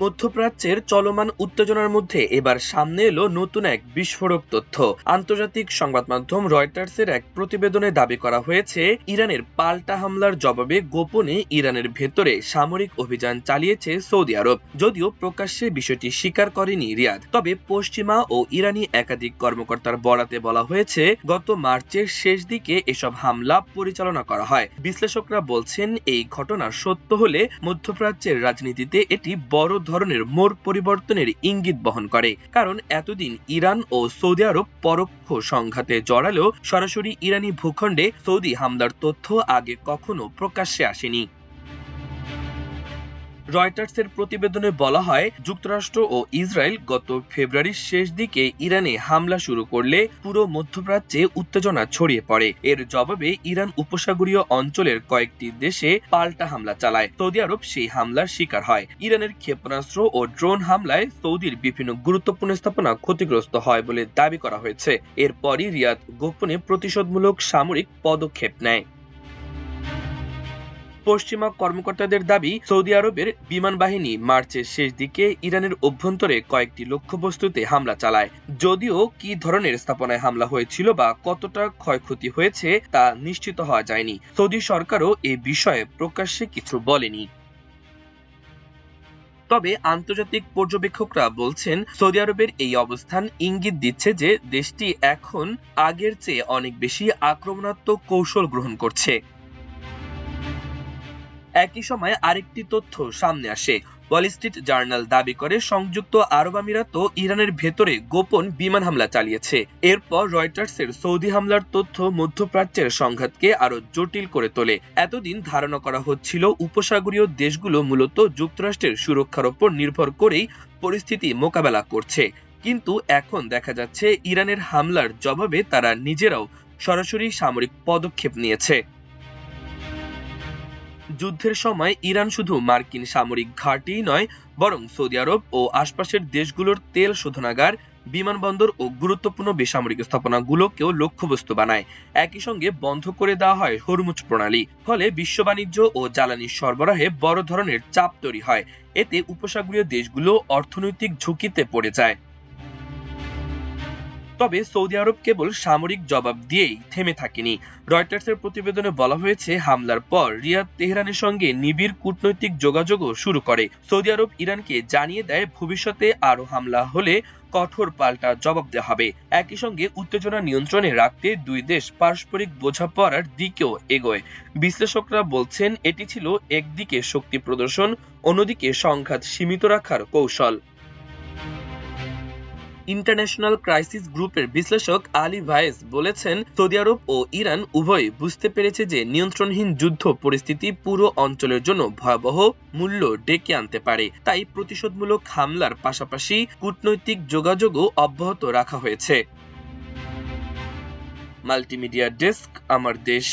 মধ্যপ্রাচ্যের চলমান উত্তেজনার মধ্যে এবার সামনে এলো নতুন এক বিস্ফোরক তথ্য। আন্তর্জাতিক সংবাদ মাধ্যম রয়টার্সের এক প্রতিবেদনে দাবি করা হয়েছে, ইরানের পাল্টা হামলার জবাবে গোপনে ইরানের ভেতরে সামরিক অভিযান চালিয়েছে সৌদি আরব। যদিও প্রকাশ্যে বিষয়টি স্বীকার করেনি রিয়াদ, তবে পশ্চিমা ও ইরানি একাধিক কর্মকর্তার বরাতে বলা হয়েছে, গত মার্চের শেষ দিকে এসব হামলা পরিচালনা করা হয়। বিশ্লেষকরা বলছেন, এই ঘটনা সত্য হলে মধ্যপ্রাচ্যের রাজনীতিতে এটি বড় ধরনের মোড় পরিবর্তনের ইঙ্গিত বহন করে। কারণ এতদিন ইরান ও সৌদি আরব পরোক্ষ সংঘাতে জড়ালেও সরাসরি ইরানি ভূখণ্ডে সৌদি হামলার তথ্য আগে কখনো প্রকাশ্যে আসেনি। রয়টার্সের প্রতিবেদনে বলা হয়, যুক্তরাষ্ট্র ও ইসরায়েল গত ফেব্রুয়ারির শেষ দিকে ইরানে হামলা শুরু করলে পুরো মধ্যপ্রাচ্যে উত্তেজনা ছড়িয়ে পড়ে। এর জবাবে ইরান উপসাগরীয় অঞ্চলের কয়েকটি দেশে পাল্টা হামলা চালায়। সৌদি আরব সেই হামলার শিকার হয়। ইরানের ক্ষেপণাস্ত্র ও ড্রোন হামলায় সৌদির বিভিন্ন গুরুত্বপূর্ণ স্থাপনা ক্ষতিগ্রস্ত হয় বলে দাবি করা হয়েছে। এরপরই রিয়াদ গোপনে প্রতিশোধমূলক সামরিক পদক্ষেপ নেয়। পশ্চিমা কর্মকর্তাদের দাবি, সৌদি আরবের বিমান বাহিনী মার্চের শেষ দিকে ইরানের অভ্যন্তরে কয়েকটি লক্ষ্যবস্তুতে হামলা চালায়। যদিও কি ধরনের স্থাপনায় হামলা হয়েছিল বা কতটা ক্ষয়ক্ষতি হয়েছে তা নিশ্চিত হওয়া যায়নি। সৌদি সরকারও এ বিষয়ে প্রকাশ্যে কিছু বলেনি। তবে আন্তর্জাতিক পর্যবেক্ষকরা বলছেন, সৌদি আরবের এই অবস্থান ইঙ্গিত দিচ্ছে যে দেশটি এখন আগের চেয়ে অনেক বেশি আক্রমণাত্মক কৌশল গ্রহণ করছে। একই সময় আরেকটি তথ্য সামনে আসে। ওয়াল স্ট্রিট জার্নাল দাবি করে, সংযুক্ত আরব আমিরাতও ইরানের ভেতরে গোপন বিমান হামলা চালিয়েছে। এরপর রয়টার্সের সৌদি হামলার তথ্য মধ্যপ্রাচ্যের সংঘাতকে আরো জটিল করে তোলে। এতদিন ধারণা করা হচ্ছিল, উপসাগরীয় দেশগুলো মূলত যুক্তরাষ্ট্রের সুরক্ষার ওপর নির্ভর করেই পরিস্থিতি মোকাবেলা করছে। কিন্তু এখন দেখা যাচ্ছে, ইরানের হামলার জবাবে তারা নিজেরাও সরাসরি সামরিক পদক্ষেপ নিয়েছে। যুদ্ধের সময় ইরান শুধু মার্কিন সামরিক ঘাঁটিই নয়, বরং সৌদি আরব ও আশপাশের দেশগুলোর তেল শোধনাগার, বিমানবন্দর ও গুরুত্বপূর্ণ বেসামরিক স্থাপনাগুলোকেও লক্ষ্যবস্তু বানায়। একই সঙ্গে বন্ধ করে দেওয়া হয় হরমুজ প্রণালী। ফলে বিশ্ব বাণিজ্য ও জ্বালানি সরবরাহে বড় ধরনের চাপ তৈরি হয়। এতে উপসাগরীয় দেশগুলো অর্থনৈতিক ঝুঁকিতে পড়ে যায়। তবে সৌদি আরব কেবল সামরিক জবাব দিয়েই থেমে থাকেনি। রয়টার্সের প্রতিবেদনে বলা হয়েছে, হামলার পর রিয়াদ তেহরানের সঙ্গে নিবিড় কূটনৈতিক যোগাযোগও শুরু করে। সৌদি আরব ইরানকে জানিয়ে দেয়, ভবিষ্যতে আরও হামলা হলে কঠোর পাল্টা জবাব দেওয়া হবে। একই সঙ্গে উত্তেজনা নিয়ন্ত্রণে রাখতে দুই দেশ পারস্পরিক বোঝাপড়ার দিকেও এগোয়। বিশ্লেষকরা বলছেন, এটি ছিল একদিকে শক্তি প্রদর্শন, অন্যদিকে সংঘাত সীমিত রাখার কৌশল। ইন্টারন্যাশনাল ক্রাইসিস গ্রুপের বিশ্লেষক আলী ভায়েস বলেছেন, সৌদি আরব ও ইরান উভয়ই বুঝতে পেরেছে যে নিয়ন্ত্রণহীন যুদ্ধ পরিস্থিতি পুরো অঞ্চলের জন্য ভয়াবহ মূল্য ডেকে আনতে পারে। তাই প্রতিশোধমূলক হামলার পাশাপাশি কূটনৈতিক যোগাযোগও অব্যাহত রাখা হয়েছে। মাল্টিমিডিয়া ডেস্ক, আমার দেশ।